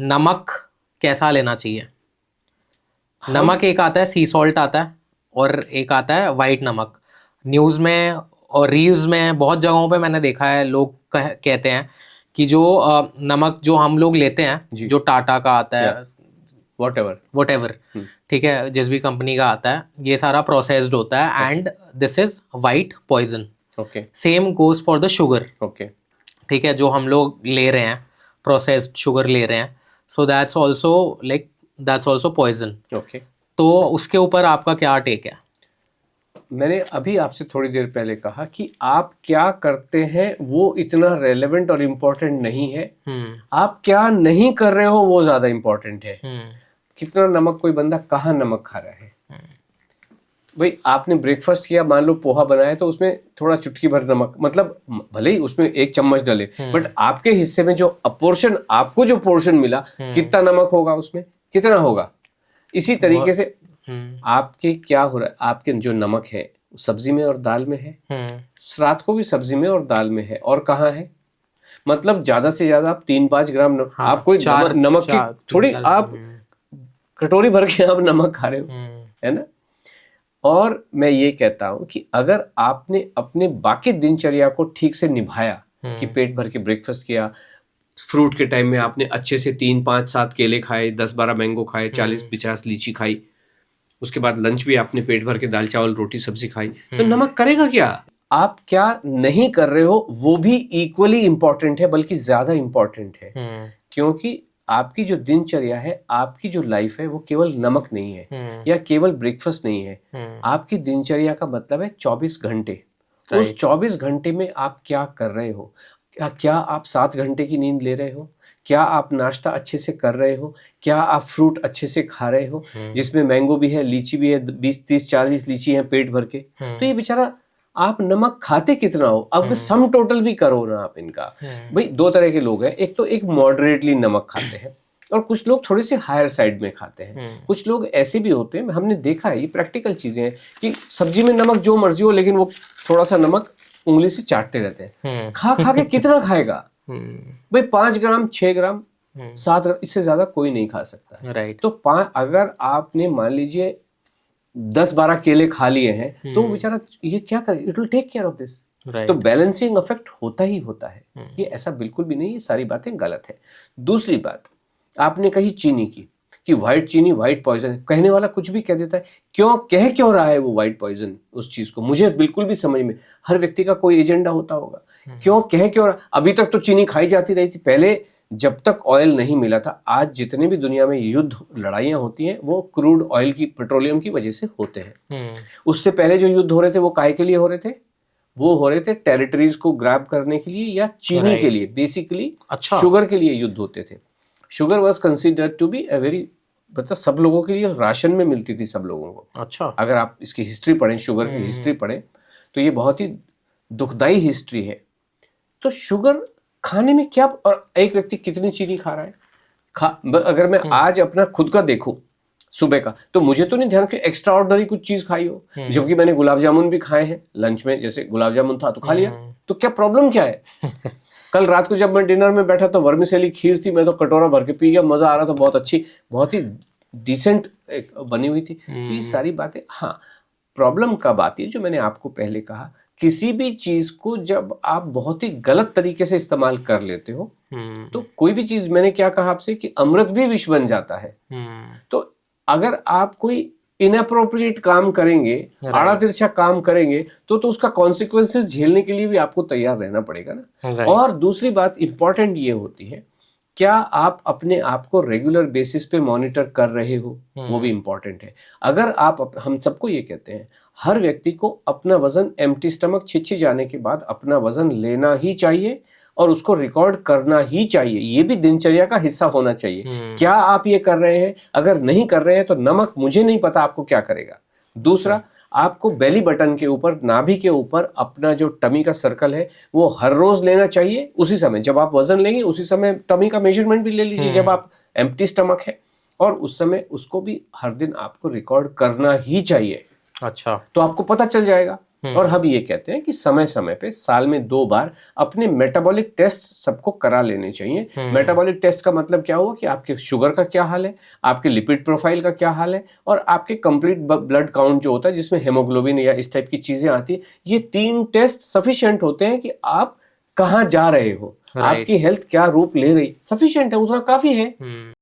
नमक कैसा लेना चाहिए? नमक एक आता है सी सॉल्ट आता है और एक आता है वाइट नमक। न्यूज़ में और रील्स में बहुत जगहों पे मैंने देखा है, लोग कहते हैं कि जो नमक जो हम लोग लेते हैं, जी। जो टाटा का आता है, whatever. ठीक है, जिस भी कंपनी का आता है, ये सारा प्रोसेस्ड होता है and this is white poison. Okay same goes for the sugar, okay ठीक है, जो हम लोग ले रहे हैं, प्रोसेस्ड शुगर ले रहे हैं, so that's also poison. Okay. तो उसके ऊपर आपका क्या टेक है? मैंने अभी आपसे थोड़ी देर पहले कहा कि आप क्या करते हैं वो इतना रेलेवेंट और इम्पोर्टेंट नहीं है, आप क्या नहीं कर रहे हो वो ज्यादा इम्पोर्टेंट है। कितना नमक कोई बंदा कहाँ नमक खा रहा है। भाई आपने ब्रेकफास्ट किया, मान लो पोहा बनाया, तो उसमें थोड़ा चुटकी भर नमक, मतलब भले ही उसमें 1 चम्मच डले, बट आपके हिस्से में जो अपोर्शन, आपको जो पोर्शन मिला, कितना नमक होगा उसमें, कितना होगा। इसी तरीके से आपके क्या हो रहा है, आपके जो नमक है सब्जी में और दाल में है, रात को भी सब्जी में और दाल में है, और कहाँ है, मतलब ज्यादा से ज्यादा आप 3-5 ग्राम आप कोई नमक की थोड़ी आप कटोरी भर के आप नमक खा रहे हो, है ना। और मैं ये कहता हूं कि अगर आपने अपने बाकी दिनचर्या को ठीक से निभाया, कि पेट भर के ब्रेकफास्ट किया, फ्रूट के टाइम में आपने अच्छे से 3-5-7 केले खाए, 10-12 मैंगो खाए, 40-50 लीची खाई, उसके बाद लंच भी आपने पेट भर के दाल चावल रोटी सब्जी खाई, तो नमक करेगा क्या। आप क्या नहीं कर रहे हो वो भी इक्वली इंपॉर्टेंट है, बल्कि ज्यादा इंपॉर्टेंट है। क्योंकि आपकी जो दिनचर्या है, आपकी जो लाइफ है, वो केवल नमक नहीं है या केवल ब्रेकफास्ट नहीं है। आपकी दिनचर्या का मतलब है 24 घंटे। उस 24 घंटे में आप क्या कर रहे हो, क्या आप 7 घंटे की नींद ले रहे हो, क्या आप नाश्ता अच्छे से कर रहे हो, क्या आप फ्रूट अच्छे से खा रहे हो, जिसमें मैंगो भी है, लीची भी है, 20-30-40 लीची है पेट भर के, तो ये बेचारा आप नमक खाते कितना हो, अब सम टोटल भी करो ना आप इनका। भाई 2 तरह के लोग हैं, एक तो एक मॉडरेटली नमक खाते हैं, और कुछ लोग थोड़े से हायर साइड में खाते हैं। कुछ लोग ऐसे भी होते हैं, हमने देखा है, ये प्रैक्टिकल चीजें हैं, कि सब्जी में नमक जो मर्जी हो, लेकिन वो थोड़ा सा नमक उंगली से चाटते रहते हैं। खा खा के कितना खाएगा भाई, 5 ग्राम 6 ग्राम 7 ग्राम, इससे ज्यादा कोई नहीं खा सकता। राइट। तो अगर आपने मान लीजिए 10-12 केले खा लिए हैं, तो बेचारा ये क्या करे, it will take care of this. तो बैलेंसिंग इफेक्ट होता ही होता है, ये ऐसा बिल्कुल भी नहीं, ये सारी बातें गलत है। दूसरी बात, आपने कही चीनी की, कि व्हाइट चीनी व्हाइट पॉइजन है। कहने वाला कुछ भी कह देता है, क्यों रहा है वो व्हाइट पॉइजन, उस चीज को मुझे बिल्कुल भी समझ में, हर व्यक्ति का कोई एजेंडा होता होगा, क्यों रहा। अभी तक तो चीनी खाई जाती रही थी, पहले जब तक ऑयल नहीं मिला था। आज जितने भी दुनिया में युद्ध लड़ाइयां होती हैं, वो क्रूड ऑयल की, पेट्रोलियम की वजह से होते हैं। उससे पहले जो युद्ध हो रहे थे, वो काहे के लिए हो रहे थे, वो हो रहे थे टेरिटरीज को ग्रैब करने के लिए या चीनी के लिए, बेसिकली शुगर के लिए युद्ध होते थे। Sugar was considered to be a very, मतलब सब लोगों के लिए राशन में मिलती थी, सब लोगों को। अच्छा, अगर आप इसकी हिस्ट्री पढ़ें, शुगर की हिस्ट्री पढ़ें, तो ये बहुत ही दुखदाई हिस्ट्री है। तो शुगर खाने में क्या, और एक व्यक्ति कितनी चीनी खा रहा है। अगर मैं आज अपना खुद का देखूं सुबह का, तो मुझे तो नहीं ध्यान कि एक्स्ट्रा ऑर्डिनरी कुछ चीज खाई हो, जबकि मैंने गुलाब जामुन भी खाए हैं लंच में, जैसे गुलाब जामुन था तो खा लिया, तो क्या प्रॉब्लम क्या है। कल रात को जब मैं डिनर में बैठा तो वर्मिसेली खीर थी, मैं तो कटोरा भर के पी गया, मजा आ रहा था, बहुत अच्छी, बहुत ही डिसेंट बनी हुई थी। ये सारी बातें, हाँ, प्रॉब्लम कब आती है, जो मैंने आपको पहले कहा, किसी भी चीज को जब आप बहुत ही गलत तरीके से इस्तेमाल कर लेते हो, तो कोई भी चीज, मैंने क्या कहा आपसे कि अमृत भी विष बन जाता है। तो अगर आप कोई इनअप्रोप्रिएट काम करेंगे, आड़ा तिरछा काम करेंगे, तो उसका कॉन्सिक्वेंसेस झेलने के लिए भी आपको तैयार रहना पड़ेगा ना। और दूसरी बात इंपॉर्टेंट ये होती है, क्या आप अपने आप को रेगुलर बेसिस पे मॉनिटर कर रहे हो, वो भी इंपॉर्टेंट है। अगर आप हम सबको ये कहते हैं, हर व्यक्ति को अपना वजन एम्प्टी स्टमक छिछी जाने के बाद अपना वजन लेना ही चाहिए और उसको रिकॉर्ड करना ही चाहिए, ये भी दिनचर्या का हिस्सा होना चाहिए। क्या आप ये कर रहे हैं? अगर नहीं कर रहे हैं तो नमक मुझे नहीं पता आपको क्या करेगा। दूसरा, आपको बेली बटन के ऊपर, नाभि के ऊपर अपना जो टमी का सर्कल है वो हर रोज लेना चाहिए। उसी समय जब आप वजन लेंगे, उसी समय टमी का मेजरमेंट भी ले लीजिए जब आप एम्प्टी स्टमक है, और उस समय उसको भी हर दिन आपको रिकॉर्ड करना ही चाहिए। अच्छा, तो आपको पता चल जाएगा और हम ये कहते हैं कि समय समय पे साल में 2 बार अपने मेटाबॉलिक टेस्ट सबको करा लेने चाहिए। मेटाबॉलिक टेस्ट का मतलब क्या हुआ कि आपके शुगर का क्या हाल है, आपके लिपिड प्रोफाइल का क्या हाल है, और आपके कंप्लीट ब्लड काउंट जो होता है जिसमें हेमोग्लोबिन या इस टाइप की चीजें आती है। ये 3 टेस्ट सफिशिएंट होते हैं कि आप कहाँ जा रहे हो, आपकी हेल्थ क्या रूप ले रही, सफिशिएंट है, उतना काफी है।